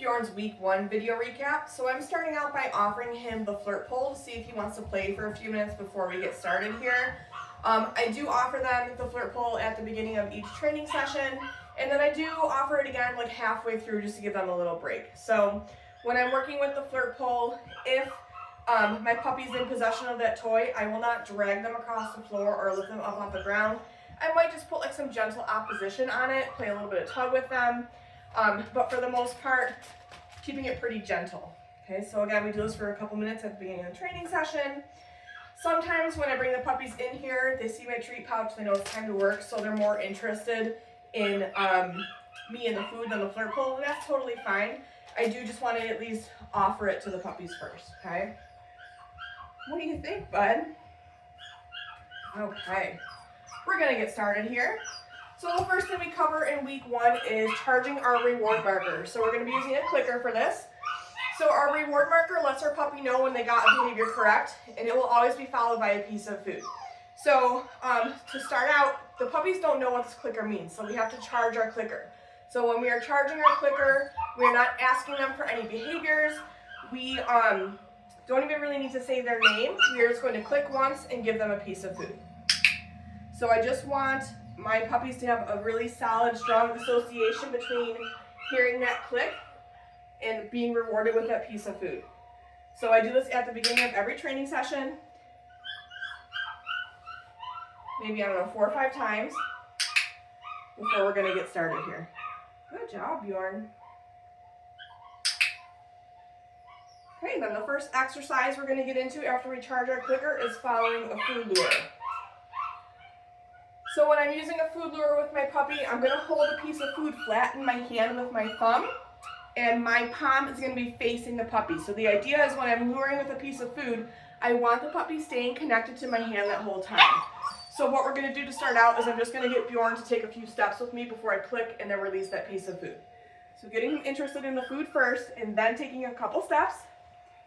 Bjorn's week 1 video recap. So I'm starting out by offering him the flirt pole to see if he wants to play for a few minutes before we get started here. I do offer them the flirt pole at the beginning of each training session, and then I do offer it again like halfway through just to give them a little break. So when I'm working with the flirt pole, if my puppy's in possession of that toy, I will not drag them across the floor or lift them up off the ground. I might just put like some gentle opposition on it, play a little bit of tug with them, but for the most part, keeping it pretty gentle. Okay, so again, we do this for a couple minutes at the beginning of the training session. Sometimes when I bring the puppies in here, they see my treat pouch, they know it's time to work, so they're more interested in me and the food than the flirt pole, and that's totally fine. I do just want to at least offer it to the puppies first, okay? What do you think, bud? Okay, we're gonna get started here. So the first thing we cover in week 1 is charging our reward marker. So we're gonna be using a clicker for this. So our reward marker lets our puppy know when they got a behavior correct, and it will always be followed by a piece of food. So to start out, the puppies don't know what this clicker means, so we have to charge our clicker. So when we are charging our clicker, we are not asking them for any behaviors. We don't even really need to say their name. We are just going to click once and give them a piece of food. So I just want my puppies to have a really solid, strong association between hearing that click and being rewarded with that piece of food. So I do this at the beginning of every training session, maybe, I don't know, 4 or 5 times before we're gonna get started here. Good job, Bjorn. Okay, then the first exercise we're gonna get into after we charge our clicker is following a food lure. So when I'm using a food lure with my puppy, I'm gonna hold a piece of food flat in my hand with my thumb, and my palm is gonna be facing the puppy. So the idea is when I'm luring with a piece of food, I want the puppy staying connected to my hand that whole time. So what we're gonna do to start out is I'm just gonna get Bjorn to take a few steps with me before I click and then release that piece of food. So getting him interested in the food first and then taking a couple steps.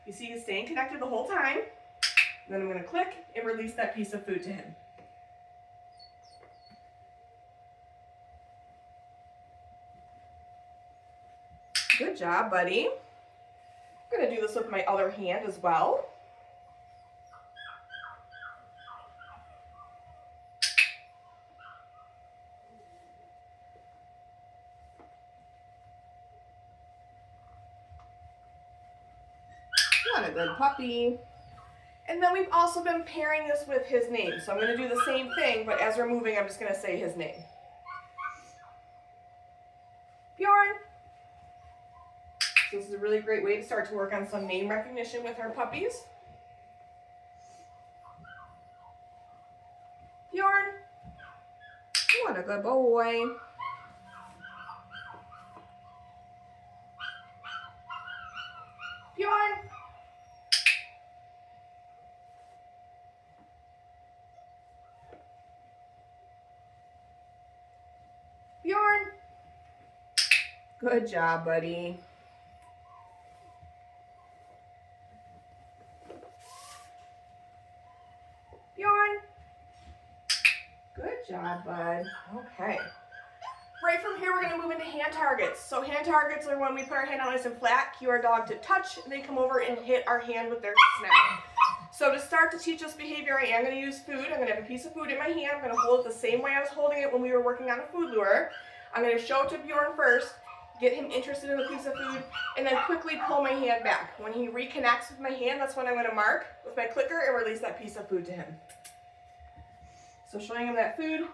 You see he's staying connected the whole time. And then I'm gonna click and release that piece of food to him. Good job, buddy. I'm gonna do this with my other hand as well. What a good puppy. And then we've also been pairing this with his name. So I'm gonna do the same thing, but as we're moving, I'm just gonna say his name. Bjorn. So this is a really great way to start to work on some name recognition with our puppies. Bjorn. What a good boy. Bjorn. Bjorn. Good job, buddy. Bjorn. Good job, bud. Okay. Right from here, we're going to move into hand targets. So hand targets are when we put our hand out nice and flat, cue our dog to touch, and they come over and hit our hand with their snout. So to start to teach us behavior, I am going to use food. I'm going to have a piece of food in my hand. I'm going to hold it the same way I was holding it when we were working on a food lure. I'm going to show it to Bjorn first, get him interested in the piece of food, and then quickly pull my hand back. When he reconnects with my hand, that's when I'm going to mark with my clicker and release that piece of food to him. So showing him that food,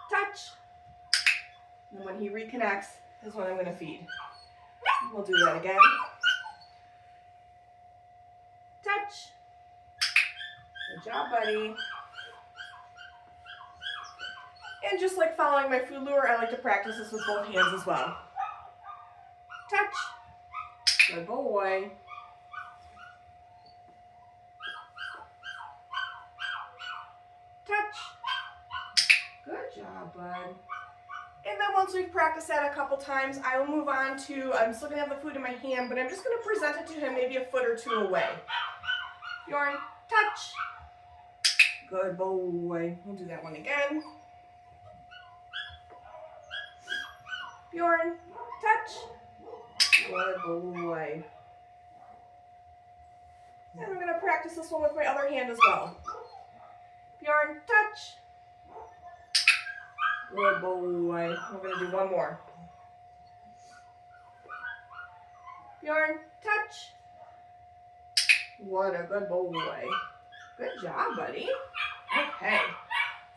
touch, and when he reconnects is when I'm going to feed. We'll do that again. Touch. Good job, buddy. And just like following my food lure, I like to practice this with both hands as well. Touch. Good boy. Touch. Good job, bud. And then once we've practiced that a couple times, I will move on to, I'm still going to have the food in my hand, but I'm just going to present it to him maybe a foot or 2 away. Bjorn, touch. Good boy. We'll do that one again. Bjorn, touch. Good boy. And I'm going to practice this one with my other hand as well. Bjorn, touch. Good boy. We're going to do one more. Bjorn, touch. What a good boy. Good job, buddy. Okay.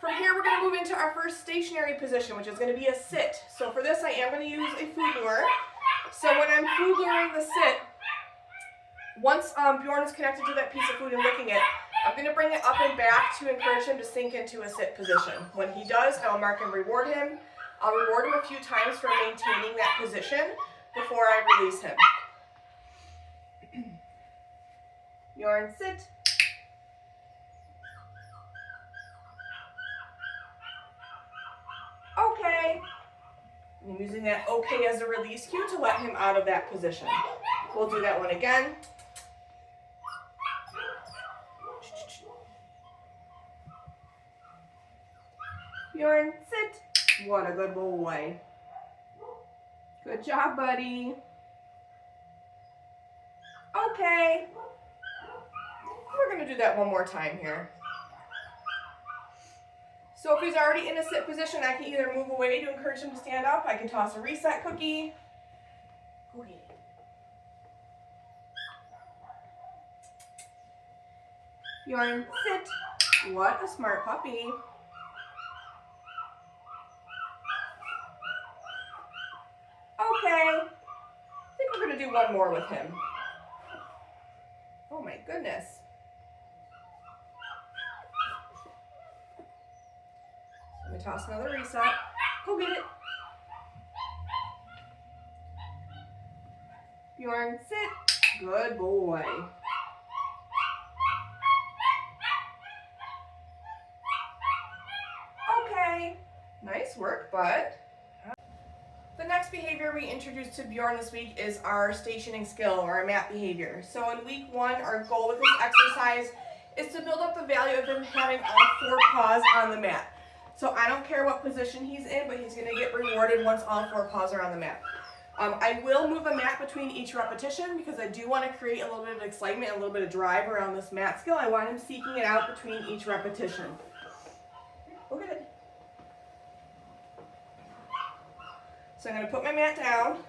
From here, we're going to move into our first stationary position, which is going to be a sit. So for this, I am going to use a food lure. So when I'm food luring the sit, once Bjorn is connected to that piece of food and licking it, I'm going to bring it up and back to encourage him to sink into a sit position. When he does, I'll mark and reward him. I'll reward him a few times for maintaining that position before I release him. Bjorn, sit. Okay. I'm using that okay as a release cue to let him out of that position. We'll do that one again. Bjorn, sit. What a good boy. Good job, buddy. Okay. We're going to do that one more time here. So if he's already in a sit position, I can either move away to encourage him to stand up. I can toss a reset cookie. Go get it. Bjorn, sit. What a smart puppy. Okay. I think we're going to do one more with him. Oh my goodness. Let me toss another reset. Go get it. Bjorn, sit. Good boy. Okay. Nice work, bud. The next behavior we introduced to Bjorn this week is our stationing skill, or our mat behavior. So in week 1, our goal with this exercise is to build up the value of him having all 4 paws on the mat. So I don't care what position he's in, but he's going to get rewarded once all 4 paws are on the mat. I will move a mat between each repetition because I do want to create a little bit of excitement, a little bit of drive around this mat skill. I want him seeking it out between each repetition. Look at it. So I'm going to put my mat down.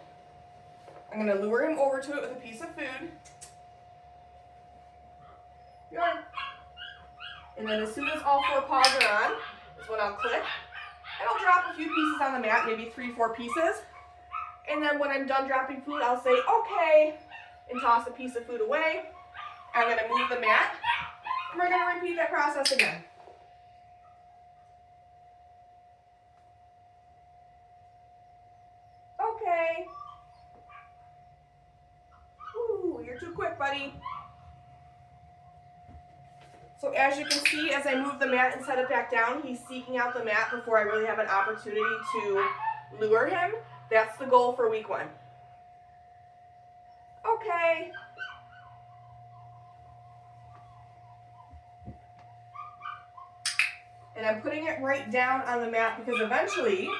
I'm going to lure him over to it with a piece of food. Bjorn. And then as soon as all 4 paws are on, is when I'll click. And I'll drop a few pieces on the mat, maybe 3-4 pieces. And then when I'm done dropping food, I'll say, okay, and toss a piece of food away. I'm going to move the mat. And we're going to repeat that process again. Okay. Ooh, you're too quick, buddy. So as you can see, as I move the mat and set it back down, he's seeking out the mat before I really have an opportunity to lure him. That's the goal for week 1. Okay. And I'm putting it right down on the mat because eventually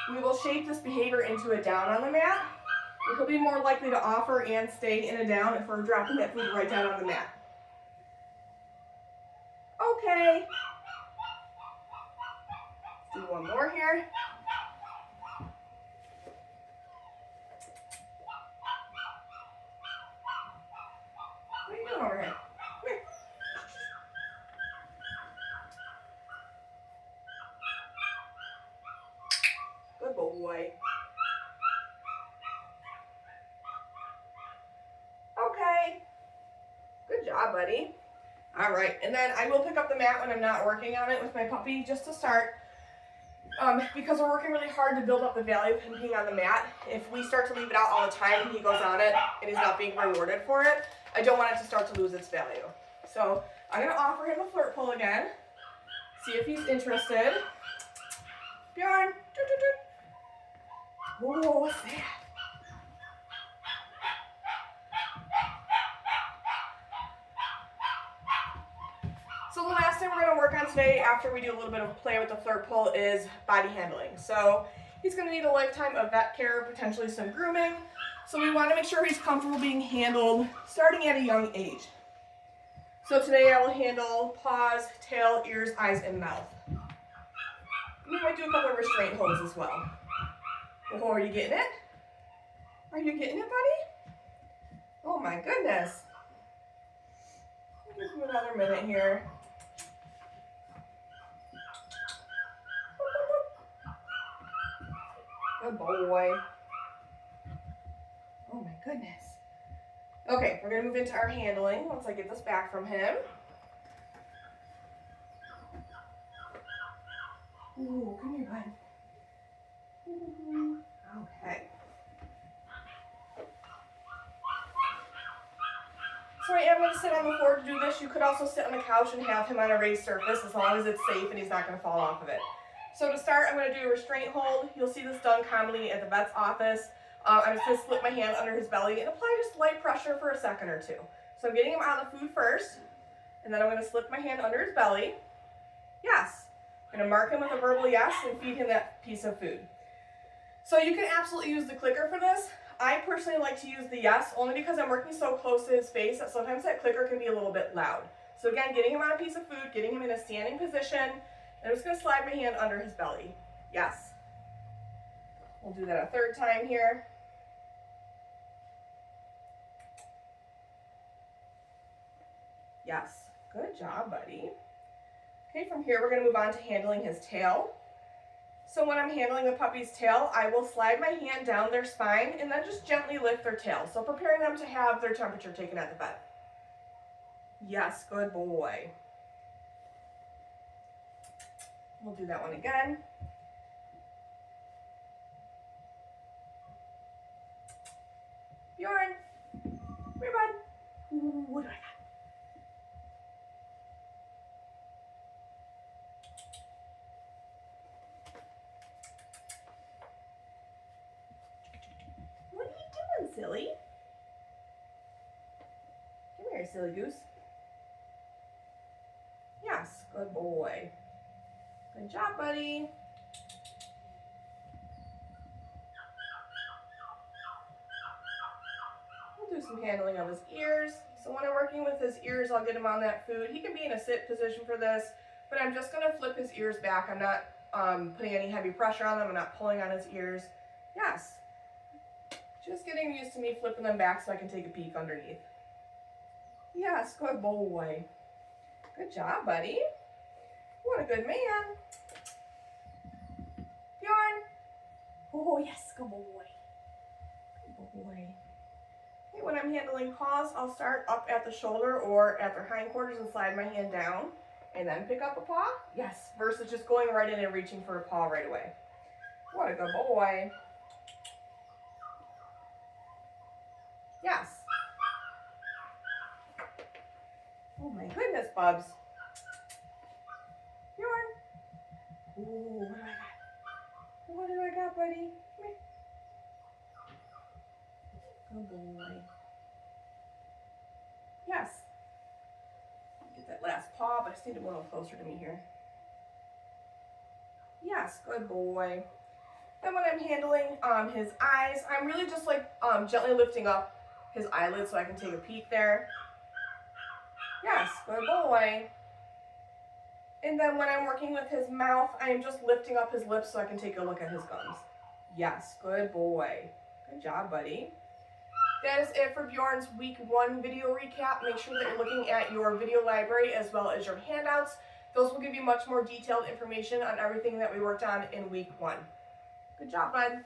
we will shape this behavior into a down on the mat. And he'll be more likely to offer and stay in a down if we're dropping that food right down on the mat. Okay. Let's do one more here. What are you doing over here? Come here. Good boy. Okay. Good job, buddy. All right, and then I will pick up the mat when I'm not working on it with my puppy just to start. Because we're working really hard to build up the value of him being on the mat. If we start to leave it out all the time and he goes on it and he's not being rewarded for it, I don't want it to start to lose its value. So I'm going to offer him a flirt pull again. See if he's interested. Bjorn. Whoa, what's that? So the last thing we're going to work on today after we do a little bit of play with the flirt pull is body handling. So he's going to need a lifetime of vet care, potentially some grooming. So we want to make sure he's comfortable being handled starting at a young age. So today I will handle paws, tail, ears, eyes, and mouth. We might do a couple of restraint holds as well. Oh, are you getting it? Are you getting it, buddy? Oh my goodness. Give him another minute here. Good boy. Oh my goodness. Okay, we're gonna move into our handling once I get this back from him. Ooh, come here, bud. Okay. So I am going to sit on the floor to do this. You could also sit on the couch and have him on a raised surface as long as it's safe and he's not going to fall off of it. So to start, I'm going to do a restraint hold. You'll see this done commonly at the vet's office. I'm just going to slip my hand under his belly and apply just light pressure for a second or two. So I'm getting him out of the food first, and then I'm going to slip my hand under his belly. Yes. I'm going to mark him with a verbal yes and feed him that piece of food. So you can absolutely use the clicker for this. I personally like to use the yes only because I'm working so close to his face that sometimes that clicker can be a little bit loud. So again, getting him on a piece of food, getting him in a standing position, and I'm just going to slide my hand under his belly. Yes. We'll do that a third time here. Yes. Good job, buddy. Okay, from here we're going to move on to handling his tail. So when I'm handling the puppy's tail, I will slide my hand down their spine and then just gently lift their tail. So preparing them to have their temperature taken at the vet. Yes, good boy. We'll do that one again. Bjorn, come here, bud. Ooh, what do I got? Silly. Come here, silly goose. Yes, good boy. Good job, buddy. We'll do some handling of his ears. So when I'm working with his ears, I'll get him on that food. He can be in a sit position for this, but I'm just going to flip his ears back. I'm not putting any heavy pressure on them. I'm not pulling on his ears. Yes. Just getting used to me flipping them back so I can take a peek underneath. Yes, good boy. Good job, buddy. What a good man. Bjorn. Oh, yes, good boy. Good boy. Okay, when I'm handling paws, I'll start up at the shoulder or at their hindquarters and slide my hand down and then pick up a paw. Yes, versus just going right in and reaching for a paw right away. What a good boy. Yes. Oh my goodness, Bubs. Bjorn. Ooh, what do I got? What do I got, buddy? Come here. Good boy. Yes. Get that last paw, but I just need to move a little closer to me here. Yes, good boy. Then when I'm handling his eyes, I'm really just like gently lifting up his eyelids so I can take a peek there. Yes, good boy. And then when I'm working with his mouth, I am just lifting up his lips so I can take a look at his gums. Yes, good boy. Good job, buddy. That is it for Bjorn's week 1 video recap. Make sure that you're looking at your video library as well as your handouts. Those will give you much more detailed information on everything that we worked on in week 1. Good job, bud.